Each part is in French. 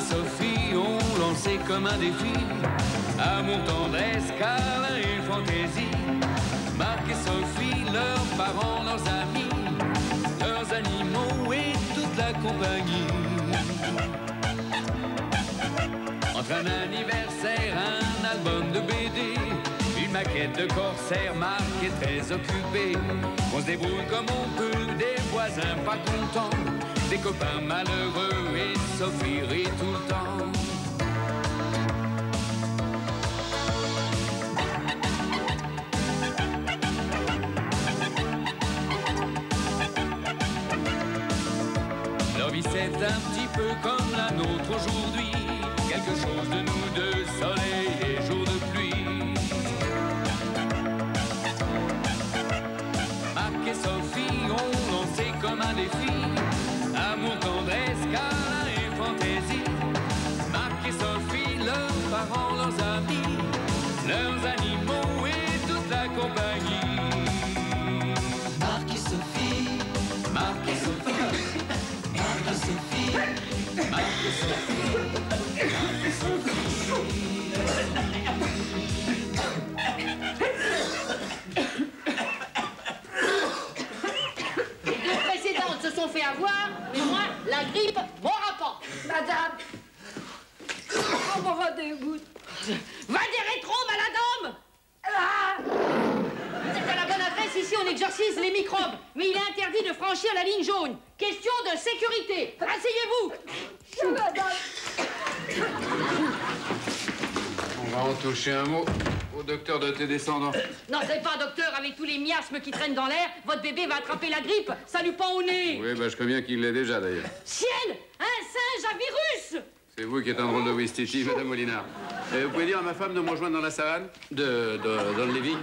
Sophie ont lancé comme un défi amour, tendresse, câlin et fantaisie. Marc et Sophie, leurs parents, leurs amis, leurs animaux et toute la compagnie. Entre un anniversaire, un album de BD, une maquette de corsaire, Marc est très occupé. On se débrouille comme on peut, des voisins pas contents, des copains malheureux et Sophie rit tout le temps. Leur vie c'est un petit peu comme la nôtre aujourd'hui, quelque chose de nous deux, soleil et jour de pluie. Marc et Sophie ont lancé comme un défi amour, tendresse, câlin et fantaisie. Marc et Sophie, leurs parents, leurs amis, leurs animaux et toute la compagnie. Marc et Sophie, Marc et Sophie, Marc et Sophie, Marc et Sophie, Marc et Sophie. Les deux précédentes se sont fait avoir, mais moi, la grippe m'aura pas. Madame, on m'aura des gouttes. Va des rétro, malade homme. Vous êtes à la bonne adresse, ici on exorcise les microbes, mais il est interdit de franchir la ligne jaune. Question de sécurité. Asseyez-vous. Madame. On va en toucher un mot au docteur de tes descendants. N'entrez pas, docteur, avec tous les miasmes qui traînent dans l'air, votre bébé va attraper la grippe. Ça lui pend au nez. Oui, bah je crois bien qu'il l'est déjà d'ailleurs. Ciel, un singe à virus. C'est vous qui êtes un drôle de Wistiti, Madame Molinard. Vous pouvez dire à ma femme de me rejoindre dans la savane, dans le living.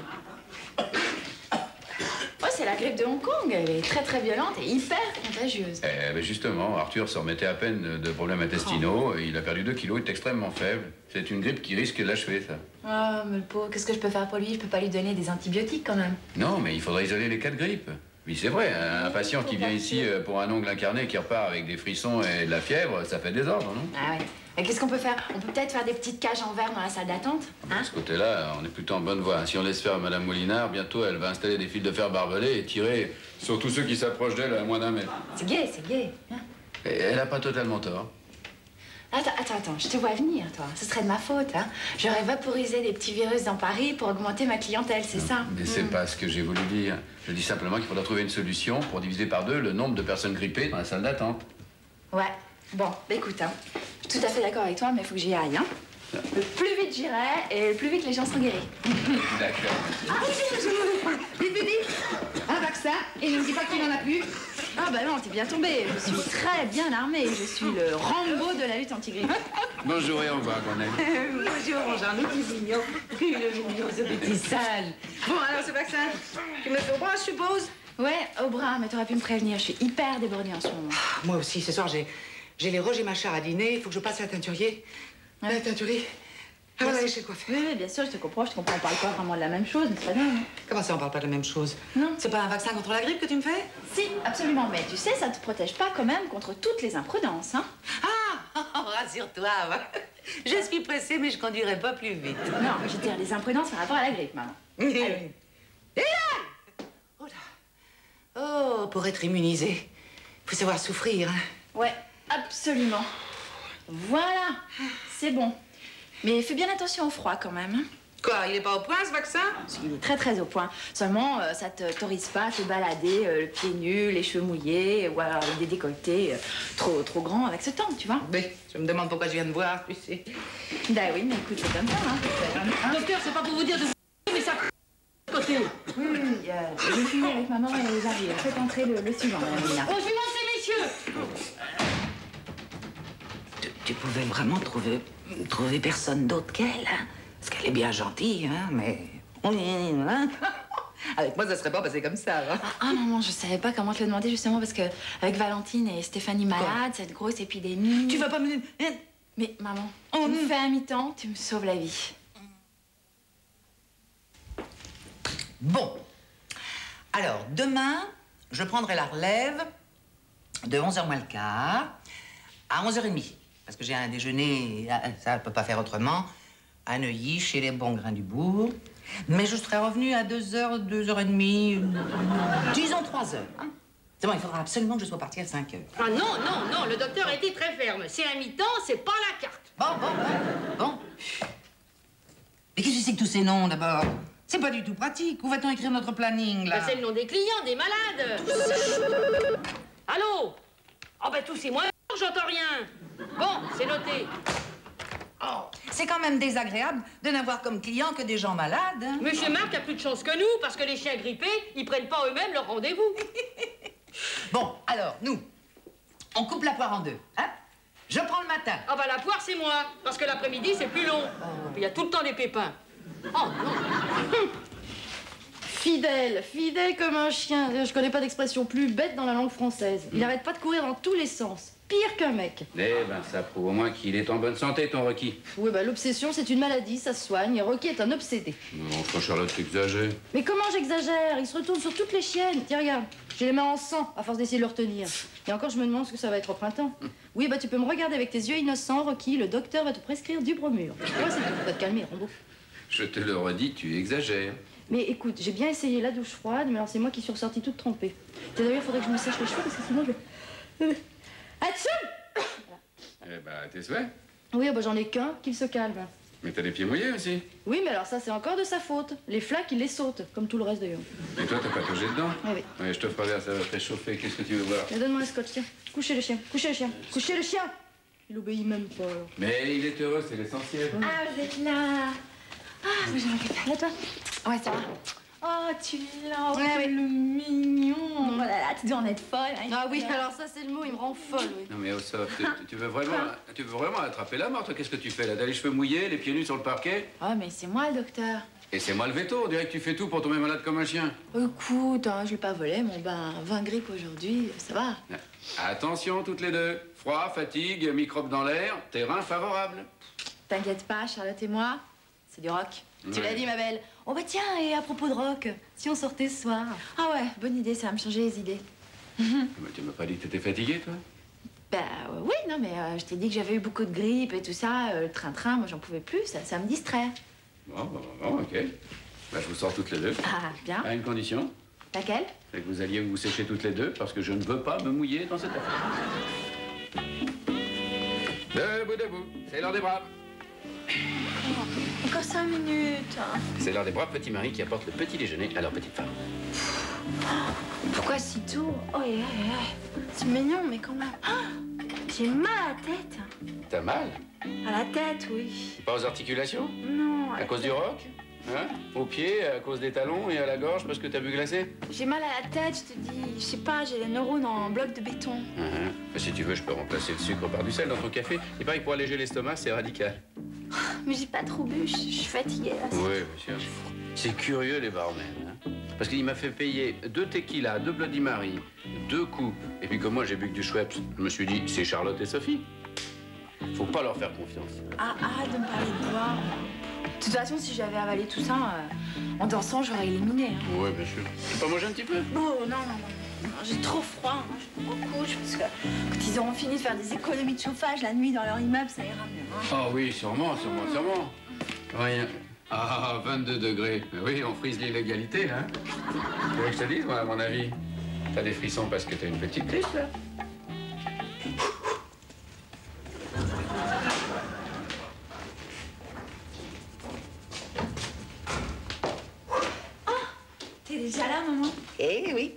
Oh, c'est la grippe de Hong Kong. Elle est très très violente et hyper contagieuse. Eh ben justement, Arthur se remettait à peine de problèmes intestinaux. Il a perdu 2 kilos, il est extrêmement faible. C'est une grippe qui risque de l'achever, ça. Oh, mais le pauvre, qu'est-ce que je peux faire pour lui? Je peux pas lui donner des antibiotiques quand même. Non, mais il faudrait isoler les cas de grippe. Oui, c'est vrai, un patient qui vient ici pour un ongle incarné qui repart avec des frissons et de la fièvre, ça fait désordre, non? Ah ouais. Et qu'est-ce qu'on peut faire? On peut peut-être faire des petites cages en verre dans la salle d'attente, hein? De ce côté-là, on est plutôt en bonne voie. Si on laisse faire Madame Molinard, bientôt elle va installer des fils de fer barbelés et tirer sur tous ceux qui s'approchent d'elle à moins d'un mètre. C'est gai, c'est gai. Hein? Et elle n'a pas totalement tort. Attends, je te vois venir, toi. Ce serait de ma faute, hein. J'aurais vaporisé des petits virus dans Paris pour augmenter ma clientèle, c'est ça? Mais c'est pas ce que j'ai voulu dire. Je dis simplement qu'il faudra trouver une solution pour diviser par 2 le nombre de personnes grippées dans la salle d'attente. Ouais. Bon, bah écoute, hein. Je suis tout à fait d'accord avec toi, mais il faut que j'y aille, hein. Le plus vite j'irai, et le plus vite les gens seront guéris. D'accord. Ah oui, vite, un vaccin, et ne me dis pas qu'il n'en a plus. Ah bah non, t'es bien tombé. Je suis très bien armée. Je suis le Rambo de la lutte anti-grippe. Bonjour et au revoir, Grenelle. Bonjour, mon Jean-Loup, petit mignon. Le mignon, ce petit sale. Bon, alors, ce vaccin, tu me le fais au bras, je suppose? Ouais, au bras, mais t'aurais pu me prévenir. Je suis hyper débordée en ce moment. Moi aussi, ce soir, j'ai les Roger Machard à dîner. Il faut que je passe à la teinturier. Ouais. La teinturier. Ah, voilà, aller chez le coiffeur. Oui, bien sûr, je te comprends. On parle pas vraiment de la même chose, mais c'est pas grave. Comment ça, on parle pas de la même chose? Non. C'est pas un vaccin contre la grippe que tu me fais? Si, absolument. Mais tu sais, ça te protège pas quand même contre toutes les imprudences, hein. Ah, rassure-toi. Je suis pressée, mais je conduirai pas plus vite. Non, je veux dire les imprudences par rapport à la grippe, maman. Et là! Oh là! Oh, pour être immunisé, faut savoir souffrir, hein. Ouais, absolument. Voilà, c'est bon. Mais fais bien attention au froid quand même. Quoi, il est pas au point, ce vaccin? Il est très très au point. Seulement, ça t'autorise pas à te balader le pied nu, les cheveux mouillés, ou alors avec des décolletés trop grands avec ce temps, tu vois. Mais je me demande pourquoi je viens de voir, tu sais. Bah oui, mais écoute, c'est comme ça, hein. Docteur, c'est pas pour vous dire de vous mais ça côté. Oui, je finis avec maman et j'arrive. Faites entrer le suivant, madame Lina. Au suivant, c'est messieurs. Tu pouvais vraiment trouver personne d'autre qu'elle, hein? Parce qu'elle est bien gentille, hein, mais... Hein? Avec moi, ça serait pas passé comme ça, hein? Ah, maman, je savais pas comment te le demander, justement, parce que avec Valentine et Stéphanie malade, cette grosse épidémie... Tu vas pas me... Mais, maman, tu me fais un mi-temps, tu me sauves la vie. Bon. Alors, demain, je prendrai la relève de 11h moins le quart à 11h30. parce que j'ai un déjeuner, ça ne peut pas faire autrement, à Neuilly, chez les bons grains du bourg. Mais je serai revenue à 2h, 2h30, disons 3h. Hein. C'est bon, il faudra absolument que je sois partie à 5h. Ah non, le docteur a été très ferme. C'est un mi-temps, c'est pas la carte. Bon. Mais qu'est-ce que c'est que tous ces noms, d'abord? C'est pas du tout pratique. Où va-t-on écrire notre planning, là? Ben, c'est le nom des clients, des malades. Allô? Oh, ben, tous c'est moi, j'entends rien. Bon, c'est noté. Oh, c'est quand même désagréable de n'avoir comme client que des gens malades. Hein? Monsieur Marc a plus de chance que nous, parce que les chiens grippés, ils prennent pas eux-mêmes leur rendez-vous. Bon, alors, nous, on coupe la poire en deux, hein? Je prends le matin. Ah, ben, la poire, c'est moi, parce que l'après-midi, c'est plus long. Il y a tout le temps des pépins. Oh, non. Fidèle comme un chien. Je connais pas d'expression plus bête dans la langue française. Il arrête pas de courir dans tous les sens. Pire qu'un mec. Eh ben, ça prouve au moins qu'il est en bonne santé, ton Rocky. Oui, bah l'obsession, c'est une maladie, ça se soigne. Et Rocky est un obsédé. Non, enfin, Charlotte, t'exagères. Mais comment j'exagère? Il se retourne sur toutes les chiennes. Tiens, regarde, j'ai les mains en sang à force d'essayer de le retenir. Et encore, je me demande ce que ça va être au printemps. Oui, bah tu peux me regarder avec tes yeux innocents, Rocky. Le docteur va te prescrire du bromure. Ouais, c'est tout. Va te calmer, Rambo. Je te le redis, tu exagères. Mais écoute, j'ai bien essayé la douche froide, mais alors c'est moi qui suis ressortie toute trempée. D'ailleurs, il faudrait que je me sèche les cheveux parce que sinon je... Atchoum! Eh ben, tes souhaits. Oui, bah j'en ai qu'un, qu'il se calme. Mais t'as les pieds mouillés aussi. Oui, mais alors ça, c'est encore de sa faute. Les flaques, il les saute, comme tout le reste d'ailleurs. Et toi, t'as pas touché dedans? Oui. Ouais, je t'offre un verre, ça va te réchauffer. Qu'est-ce que tu veux voir? Mais donne-moi un scotch, tiens. Couchez le chien, couchez le chien, couchez le chien! Il obéit même pas. Alors. Mais il est heureux, c'est l'essentiel. Ah, vous êtes là! Ah, j'ai un café. Là, toi? Ouais, ça va. Oh, tu l'as, oh, Ouais, le mignon. Oh là là, tu dois en être folle. Hein, Ah oui, alors ça, c'est le mot, il me rend folle, oui. Non mais Ossop, tu veux vraiment attraper la mort, toi? Qu'est-ce que tu fais là? T'as les cheveux mouillés, les pieds nus sur le parquet? Oh, mais c'est moi le docteur. Et c'est moi le veto, on dirait que tu fais tout pour tomber malade comme un chien. Écoute, hein, je l'ai pas volé, mon bain 20 grippes aujourd'hui, ça va. Attention toutes les deux. Froid, fatigue, microbes dans l'air, terrain favorable. T'inquiète pas, Charlotte et moi, c'est du rock. Tu l'as dit, ma belle. Oh bah tiens, et à propos de rock, si on sortait ce soir. Ah ouais, bonne idée, ça va me changer les idées. Mais tu m'as pas dit que t'étais fatiguée, toi? Bah oui, non, mais je t'ai dit que j'avais eu beaucoup de grippe et tout ça, le train-train, moi j'en pouvais plus, ça me distrait. Bon, ok. Bah, je vous sors toutes les deux. Ah, bien. À une condition. Laquelle? C'est que vous alliez vous sécher toutes les deux, parce que je ne veux pas me mouiller dans cette affaire. Debout, c'est l'heure des braves. Encore 5 minutes. C'est l'heure des braves petits maris qui apportent le petit déjeuner à leur petite femme. Pourquoi si tôt? Oh, c'est mignon, mais quand même. J'ai mal à la tête. T'as mal? À la tête, oui. Pas aux articulations? Non. À cause du rock? Hein? Aux pieds, à cause des talons et à la gorge parce que t'as bu glacé? J'ai mal à la tête, je te dis. Je sais pas, j'ai les neurones en bloc de béton. Si tu veux, je peux remplacer le sucre par du sel dans ton café. Il paraît que pour alléger l'estomac, c'est radical. Mais j'ai pas trop bu, je suis fatiguée là. Oui, monsieur. C'est curieux les barmen. Hein? Parce qu'il m'a fait payer 2 tequilas, 2 Bloody Mary, 2 coupes. Et puis comme moi j'ai bu que du Schweppes, je me suis dit c'est Charlotte et Sophie. Faut pas leur faire confiance. Ah, arrête de me parler de boire. De toute façon, si j'avais avalé tout ça, en dansant, j'aurais éliminé. Hein. Oui, bien sûr. Tu peux pas manger un petit peu? Oh, non, j'ai trop froid. Hein. Je me recouche parce que quand ils auront fini de faire des économies de chauffage la nuit dans leur immeuble, ça ira mieux. Hein. Ah oui, sûrement. Rien. Ah, 22 degrés. Mais oui, on frise l'illégalité, hein. Tu veux que je te dise, moi, à mon avis? T'as des frissons parce que t'as une petite triche, là? T'es déjà là, maman? Eh oui.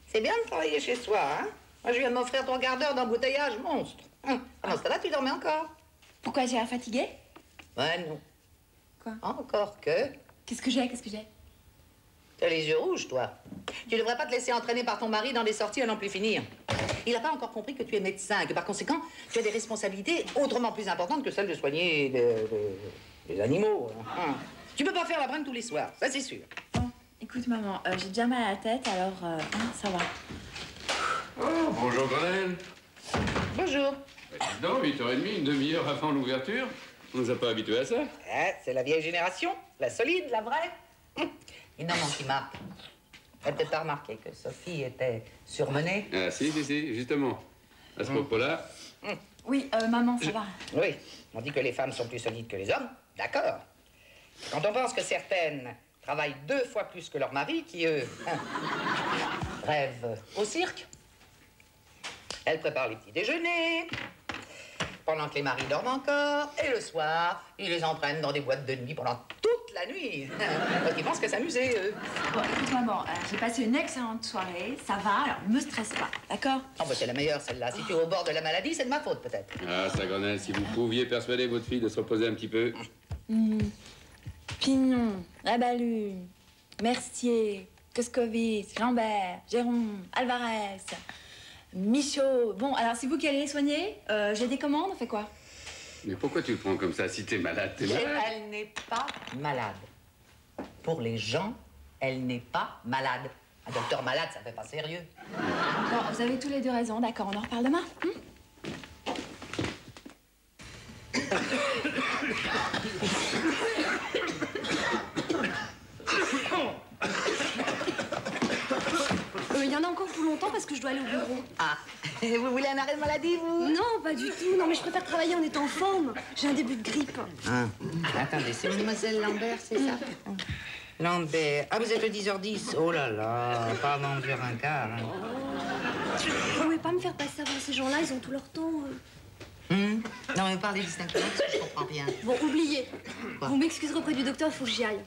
C'est bien de travailler chez soi, hein? Moi, je viens de m'offrir 3 quarts d'heure d'embouteillage monstre. Pendant ce temps-là, tu dormais encore. Pourquoi j'ai l'air fatiguée? Ouais, non. Quoi? Encore que... Qu'est-ce que j'ai? T'as les yeux rouges, toi. Tu devrais pas te laisser entraîner par ton mari dans des sorties à n'en plus finir. Il n'a pas encore compris que tu es médecin et que par conséquent, tu as des responsabilités autrement plus importantes que celle de soigner les animaux. Hein. Tu peux pas faire la bringue tous les soirs, ça c'est sûr. Bon, écoute, maman, j'ai déjà mal à la tête, alors ça va. Oh, bonjour, Grenelle. Bonjour. Non, 8h30, une demi-heure avant l'ouverture. On nous a pas habitués à ça. C'est la vieille génération, la solide, la vraie. Et non, mon petit Marc, t'as peut-être pas remarqué que Sophie était surmenée. Ah, si, justement. À ce propos-là, Oui, maman, ça va. Oui, on dit que les femmes sont plus solides que les hommes, d'accord. Quand on pense que certaines travaillent 2 fois plus que leur mari, qui, eux, rêvent au cirque. Elles préparent les petits déjeuners, pendant que les maris dorment encore, et le soir, ils les entraînent dans des boîtes de nuit pendant toute la nuit. Donc ils pensent que s'amuser, eux. Bon, écoute, maman, j'ai passé une excellente soirée, ça va, alors ne me stresse pas, d'accord? Oh, bah c'est la meilleure, celle-là. Si tu es au bord de la maladie, c'est de ma faute, peut-être. Ah, Sagrenel, si vous pouviez persuader votre fille de se reposer un petit peu. Pignon, Labalue, Mercier, Coscovitz, Lambert, Jérôme, Alvarez, Michaud. Bon, alors c'est vous qui allez les soigner. J'ai des commandes, on fait quoi? Mais pourquoi tu le prends comme ça? Si t'es malade, t'es malade. Elle n'est pas malade. Pour les gens, elle n'est pas malade. Un docteur malade, ça fait pas sérieux. Bon, vous avez tous les deux raison, d'accord, on en reparle demain. Il y en a encore pour longtemps parce que je dois aller au bureau. Ah, vous voulez un arrêt de maladie, vous? Non, pas du tout. Non, mais je préfère travailler en étant en forme. J'ai un début de grippe. Ah, attendez, c'est mademoiselle Lambert, c'est ça? Lambert. Ah, vous êtes le 10h10. Oh là là, pas avant 11h15. Hein. Vous pouvez pas me faire passer avant ces gens-là, ils ont tout leur temps. Non, mais parlez distinctement parce que je comprends rien. Bon, oubliez. Quoi? Vous m'excuserez auprès du docteur, il faut que j'y aille.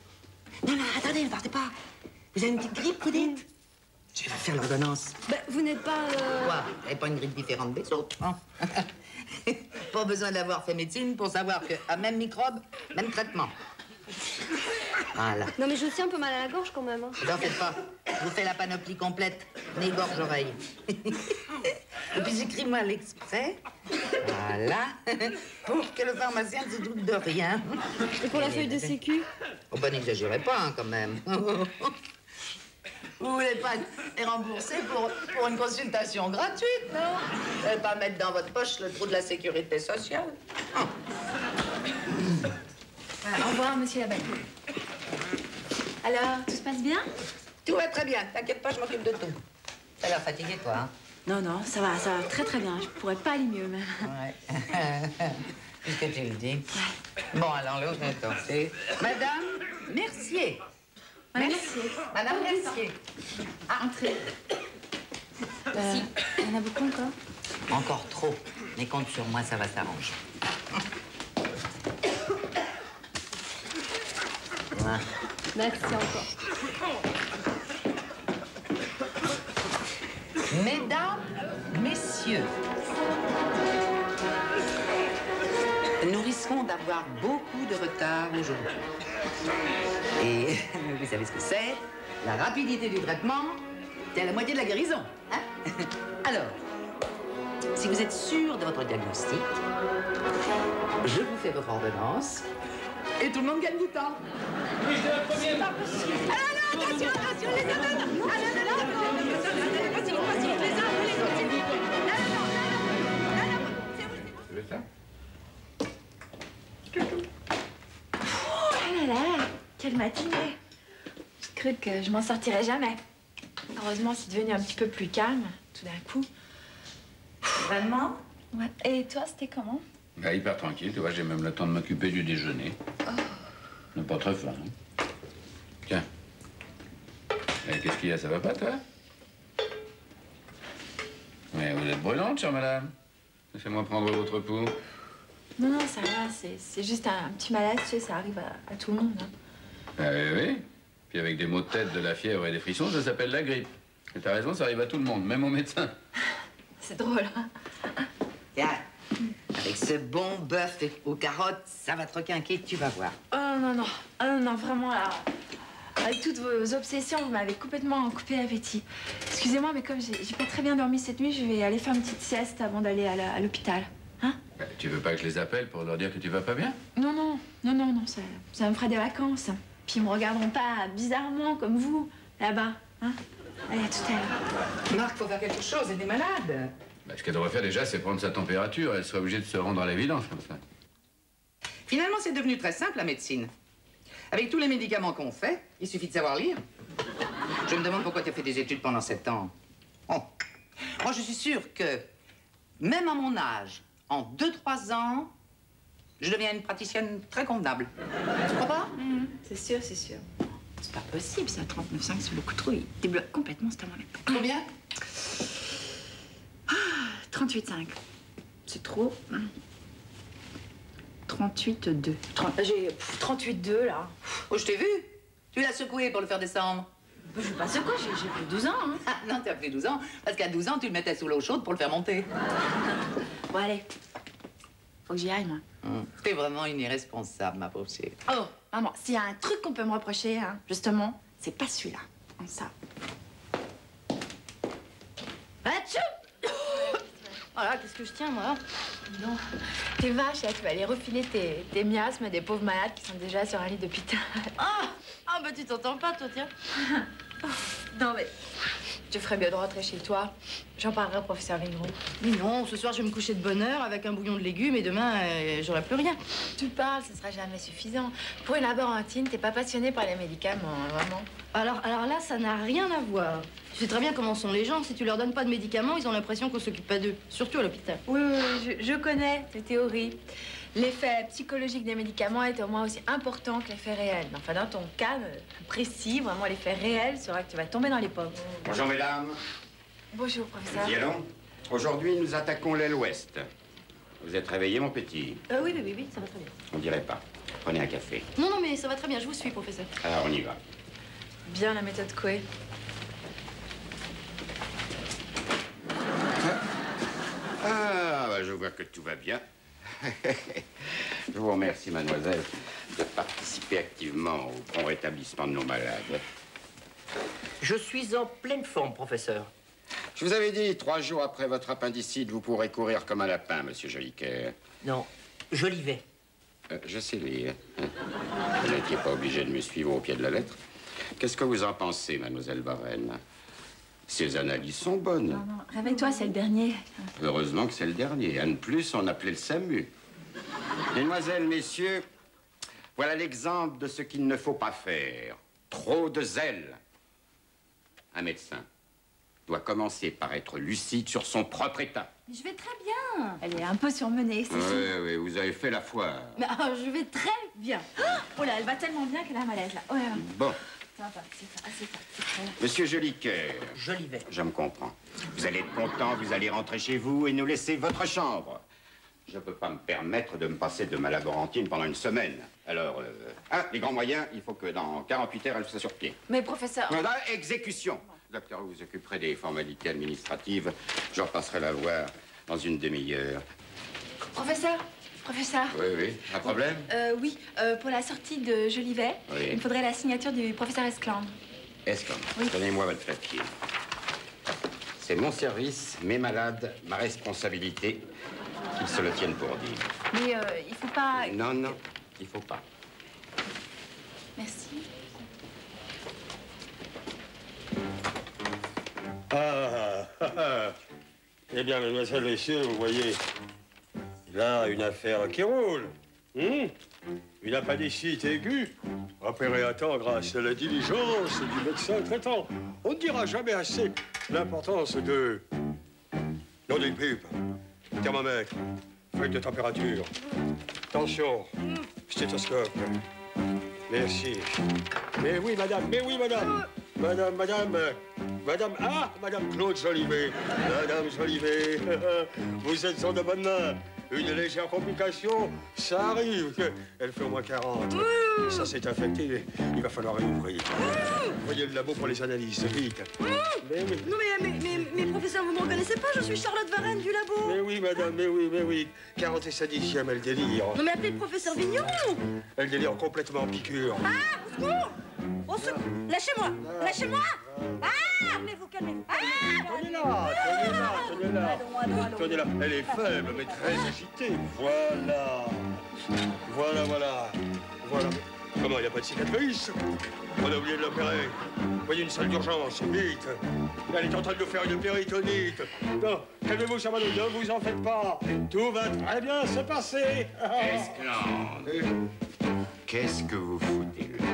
Non, non, attendez, ne partez pas. Vous avez une petite grippe, vous dites? Je vais faire l'ordonnance. Ben, vous n'êtes pas... Quoi? Vous n'avez pas une grippe différente des autres, hein? Pas besoin d'avoir fait médecine pour savoir qu'à même microbe, même traitement. Voilà. Non, mais j'ai aussi un peu mal à la gorge quand même. Hein. N'en faites pas. Je vous fais la panoplie complète. Nez, gorge, oreille. Et puis j'écris-moi l'extrait. Voilà. Pour que le pharmacien ne se doute de rien. Et pour la feuille de sécu? Oh, ben n'exagérez pas, hein, quand même. Vous voulez pas être remboursé pour une consultation gratuite, non? Vous n'allez pas mettre dans votre poche le trou de la sécurité sociale? Au revoir, monsieur Labalue. Alors, tout se passe bien? Tout va très bien. T'inquiète pas, je m'occupe de tout. T'as l'air fatigué, toi, hein? Non, non, ça va très très bien. Je pourrais pas aller mieux, même. Ouais. Puisque tu le dis. Bon, alors, l'autre, c'est Madame Mercier. Mercier. Madame Mercier. Entrez. Il y en a beaucoup encore? Encore trop. Mais compte sur moi, ça va s'arranger. Voilà. Merci encore. Mesdames, Messieurs, nous risquons d'avoir beaucoup de retard aujourd'hui. Et vous savez ce que c'est? La rapidité du traitement, c'est à la moitié de la guérison. Hein? Alors, si vous êtes sûr de votre diagnostic, je vous fais votre ordonnance et tout le monde gagne du temps. Oui, c'est la première. Ah non, attention, attention, les hommes, ah non, Oh là là, quelle matinée. J'ai cru que je m'en sortirais jamais. Heureusement, c'est devenu un petit peu plus calme, tout d'un coup. Vraiment? Ouais. Et toi, c'était comment? Bah, hyper tranquille, tu vois, j'ai même le temps de m'occuper du déjeuner. On n'est pas très faim, hein. Tiens. Qu'est-ce qu'il y a, ça va pas, toi? Mais vous êtes brûlante, chère madame. Laissez-moi prendre votre pouls. Non, non, ça va, c'est juste un petit malade, tu sais, ça arrive à tout le monde. Hein. Ah oui, oui. Puis avec des maux de tête, de la fièvre et des frissons, ça s'appelle la grippe. Et t'as raison, ça arrive à tout le monde, même aux médecins. C'est drôle, hein? Tiens, avec ce bon bœuf aux carottes, ça va te requinquer, tu vas voir. Oh non, non. Oh non, non, vraiment, là. Avec toutes vos obsessions, vous m'avez complètement coupé l'appétit. Excusez-moi, mais comme j'ai pas très bien dormi cette nuit, je vais aller faire une petite sieste avant d'aller à l'hôpital. Hein? Bah, tu veux pas que je les appelle pour leur dire que tu vas pas bien? Non, non, non, non, non, ça me fera des vacances. Puis ils me regarderont pas bizarrement comme vous, là-bas. Hein? Allez, à tout à l'heure. Marc, faut faire quelque chose, elle est malade. Bah, ce qu'elle devrait faire déjà, c'est prendre sa température. Elle serait obligée de se rendre à l'évidence comme ça. Finalement, c'est devenu très simple, la médecine. Avec tous les médicaments qu'on fait, il suffit de savoir lire. Je me demande pourquoi tu as fait des études pendant 7 ans. Oh. Moi, je suis sûre que, même à mon âge, en 2-3 ans, je deviens une praticienne très convenable. Tu crois pas? C'est sûr, c'est sûr. C'est pas possible, ça, 39,5, c'est beaucoup trop. Il débloque complètement cet amendement. Combien? 38,5. C'est trop. 38,2. J'ai 38,2, là. Oh, je t'ai vu. Tu l'as secoué pour le faire descendre. Je sais pas c'est quoi, j'ai plus 12 ans, hein. Ah, non, tu as fait 12 ans. Parce qu'à 12 ans, tu le mettais sous l'eau chaude pour le faire monter. Bon, allez. Faut que j'y aille, moi. T'es vraiment une irresponsable, ma pauvre chérie. Oh, maman, s'il y a un truc qu'on peut me reprocher, hein, justement, c'est pas celui-là. Comme ça. Atchou! Voilà, qu'est-ce que je tiens, moi? Non, t'es vache, là, tu vas aller refiler tes miasmes des pauvres malades qui sont déjà sur un lit d'hôpital. Ah, bah tu t'entends pas, toi, tiens. Non, mais tu ferais bien de rentrer chez toi. J'en parlerai au professeur Vigneron. Mais non, ce soir, je vais me coucher de bonne heure avec un bouillon de légumes et demain, j'aurai plus rien. Tu parles, ce sera jamais suffisant. Pour une laborantine, t'es pas passionnée par les médicaments, hein, vraiment. Alors là, ça n'a rien à voir. Tu sais très bien comment sont les gens. Si tu leur donnes pas de médicaments, ils ont l'impression qu'on s'occupe pas d'eux. Surtout à l'hôpital. Oui, je connais tes théories. L'effet psychologique des médicaments est au moins aussi important que l'effet réel. Enfin, dans ton cas précis, vraiment, l'effet réel sera que tu vas tomber dans les pommes. Bonjour, mesdames. Bonjour, professeur. Nous y allons. Aujourd'hui, nous attaquons l'aile ouest. Vous êtes réveillé, mon petit? Oui, ça va très bien. On dirait pas. Prenez un café. Non, mais ça va très bien. Je vous suis, professeur. Alors, on y va. Bien la méthode Coué. Ah, je vois que tout va bien. Je vous remercie, mademoiselle, de participer activement au bon rétablissement de nos malades. Je suis en pleine forme, professeur. Je vous avais dit, 3 jours après votre appendicite, vous pourrez courir comme un lapin, monsieur Jolicoeur. Non, Jolivet. Je sais lire. Vous n'étiez pas obligé de me suivre au pied de la lettre. Qu'est-ce que vous en pensez, mademoiselle Varenne? Ces analyses sont bonnes. Non, réveille-toi, c'est le dernier. Heureusement que c'est le dernier. Un de plus, on appelait le SAMU. Mesdemoiselles, messieurs, voilà l'exemple de ce qu'il ne faut pas faire. Trop de zèle. Un médecin doit commencer par être lucide sur son propre état. Mais je vais très bien. Elle est un peu surmenée, c'est sûr. Oui, vous avez fait la foire. Mais je vais très bien. Oh là, elle va tellement bien qu'elle a un malaise, là. Oh là là. Bon. Ça va, c'est ça. Monsieur Jolicoeur. Jolivet. Je me comprends. Vous allez être content, vous allez rentrer chez vous et nous laisser votre chambre. Je ne peux pas me permettre de me passer de ma laborantine pendant une semaine. Alors, les grands moyens, il faut que dans 48 heures, elle soit sur pied. Mais professeur... Voilà, exécution. Docteur, vous vous occuperez des formalités administratives. Je repasserai la voir dans une demi-heure. Professeur. Oui, un problème? Oui, pour la sortie de Jolivet, Oui. il me faudrait la signature du professeur Esclandre. Esclandre, Oui. donnez-moi votre papier. C'est mon service, mes malades, ma responsabilité. Qu'ils se le tiennent pour dire. Mais il faut pas... Non, il faut pas. Merci. Eh bien, mesdemoiselles, messieurs, vous voyez, là, une affaire qui roule. Une appendicite aiguë, opérée à temps grâce à la diligence du médecin traitant. On ne dira jamais assez l'importance de... Nom d'une pipe, thermomètre, feuille de température, tension, stéthoscope. Merci. Mais oui, madame, Madame Claude Jolivet. Madame Jolivet, vous êtes en de bonnes mains. Une légère complication, ça arrive. Elle fait au moins 40. Ça s'est infecté. Il va falloir réouvrir. Voyez le labo pour les analyses, vite. Mais oui. Non, mais professeur, vous me reconnaissez pas? Je suis Charlotte Varenne du labo. Mais oui, madame, mais oui. 40 et sadicième, elle délire. Non, mais appelez le professeur Vigneron. Elle délire complètement en piqûre. Au secours! Au secours! Lâchez-moi! Calmez-vous! Tenez-la. Elle est faible, mais très agitée. Voilà. Comment, il n'y a pas de cicatrice? On a oublié de l'opérer. Voyez une salle d'urgence, vite. Elle est en train de nous faire une péritonite. Non, calmez-vous, Chamano, ne vous en faites pas. Tout va très bien se passer. Esclandre. Qu'est-ce que vous foutez là?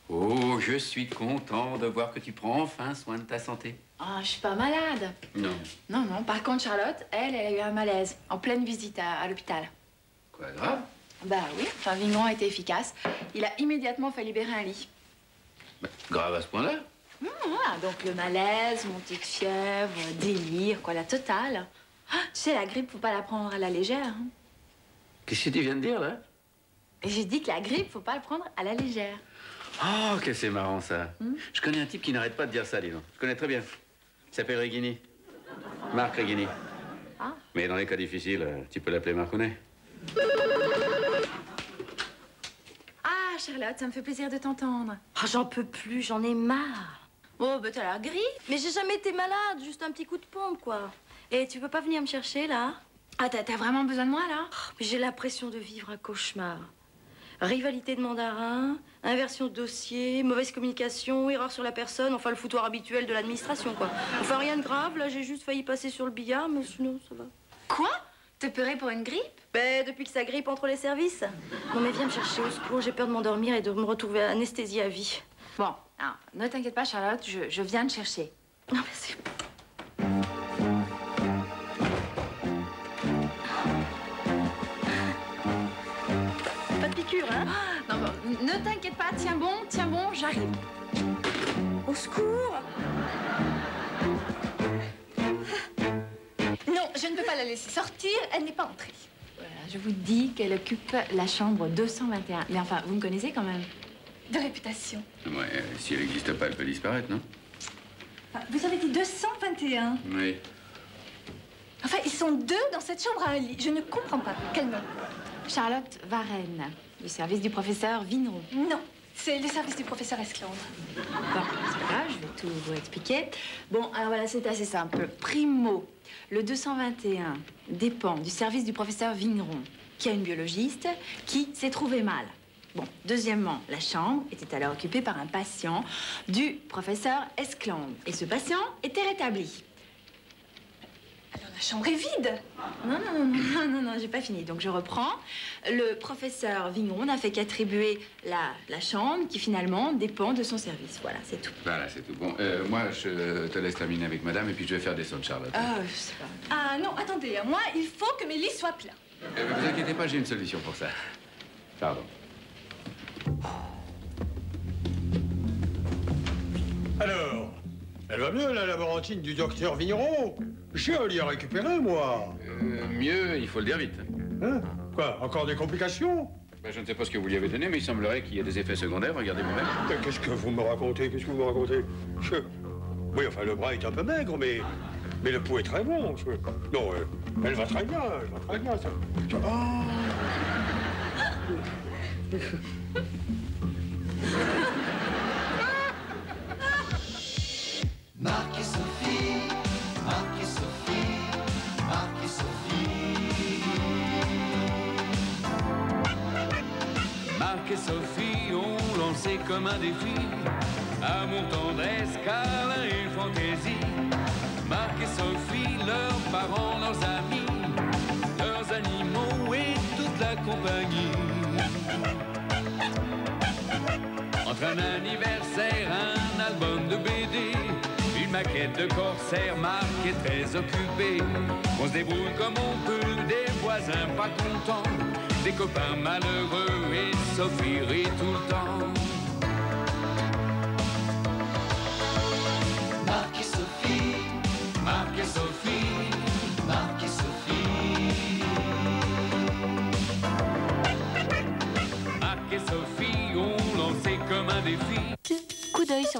Oh, je Je suis content de voir que tu prends enfin soin de ta santé. Ah, je suis pas malade. Non. Non, non. Par contre, Charlotte, elle a eu un malaise en pleine visite à l'hôpital. Quoi, grave? Bah oui, enfin, Vigneron a été efficace. Il a immédiatement fait libérer un lit. Bah, grave à ce point-là? Voilà, donc le malaise, montée de fièvre, délire, quoi, la totale. Ah, tu sais, la grippe, faut pas la prendre à la légère. Hein. Qu'est-ce que tu viens de dire, là? Et j'ai dit que la grippe, faut pas la prendre à la légère. Oh, que c'est marrant, ça. Je connais un type qui n'arrête pas de dire ça, dis donc. Je connais très bien. Il s'appelle Reghini. Marc Reghini. Ah. Mais dans les cas difficiles, tu peux l'appeler Marconnet. Ah, Charlotte, ça me fait plaisir de t'entendre. Ah, j'en peux plus, j'en ai marre. Oh, bah t'as l'air gris. Mais j'ai jamais été malade, juste un petit coup de pompe, quoi. Et tu peux pas venir me chercher, là? Ah, t'as vraiment besoin de moi, là? Oh, mais j'ai l'impression de vivre un cauchemar. Rivalité de mandarin, inversion de dossier, mauvaise communication, erreur sur la personne, enfin le foutoir habituel de l'administration, quoi. Enfin, rien de grave, là, j'ai juste failli passer sur le billard, mais sinon, ça va. Quoi? Te pleurer pour une grippe? Ben, depuis que ça grippe entre les services. Non, mais viens me chercher au secours, j'ai peur de m'endormir et de me retrouver anesthésie à vie. Bon, alors, ne t'inquiète pas, Charlotte, je viens te chercher. Non, merci. Pas de piqûre, hein? Non, bon, ne t'inquiète pas, tiens bon, j'arrive. Au secours! Non, je ne peux pas la laisser sortir, elle n'est pas entrée. Voilà, je vous dis qu'elle occupe la chambre 221. Mais enfin, vous me connaissez quand même. De réputation. Ouais, si elle n'existe pas, elle peut disparaître, non? Vous avez dit 221? Oui. Enfin, ils sont deux dans cette chambre à un lit. Je ne comprends pas. Quel nom? Charlotte Varenne, du service du professeur Vigneron. Non, c'est le service du professeur Esclandre. Bon, c'est pas grave, je vais tout vous expliquer. Bon, alors voilà, c'est assez simple. Primo, le 221 dépend du service du professeur Vigneron, qui a une biologiste qui s'est trouvée mal. Bon, deuxièmement, la chambre était alors occupée par un patient du professeur Esclandre. Et ce patient était rétabli. Alors la chambre est vide. Non, j'ai pas fini. Donc je reprends. Le professeur Vigneron n'a fait qu'attribuer la chambre qui finalement dépend de son service. Voilà, c'est tout. Voilà, c'est tout. Bon, moi, je te laisse terminer avec madame et puis je vais faire descendre Charlotte. Ah, je sais pas. Ah non, attendez, moi, il faut que mes lits soient pleins. Vous inquiétez pas, j'ai une solution pour ça. Pardon. Alors, elle va bien, la laborantine du docteur Vigneron? J'ai à l'y récupérer, moi. Mieux, il faut le dire vite. Hein? Quoi, encore des complications? Ben, je ne sais pas ce que vous lui avez donné, mais il semblerait qu'il y ait des effets secondaires. Regardez vous-même. Qu'est-ce que vous me racontez? Qu'est-ce que vous me racontez? Oui, enfin, le bras est un peu maigre, mais le pouls est très bon. Non, elle va très bien, ça. Ah. Marc et Sophie, Marc et Sophie, Marc et Sophie. Marc et Sophie ont lancé comme un défi amour, tendresse, câlin et fantaisie. Marc et Sophie, leurs parents, leurs amis, leurs animaux et toute la compagnie. Entre un anniversaire, un album de BD, une maquette de corsaire, Marc est très occupé. On se débrouille comme on peut, des voisins pas contents, des copains malheureux et Sophie rit tout le temps. Marc et Sophie, Marc et Sophie, Marc et Sophie. Marc et Sophie ont lancé comme un défi. Coup d'œil sur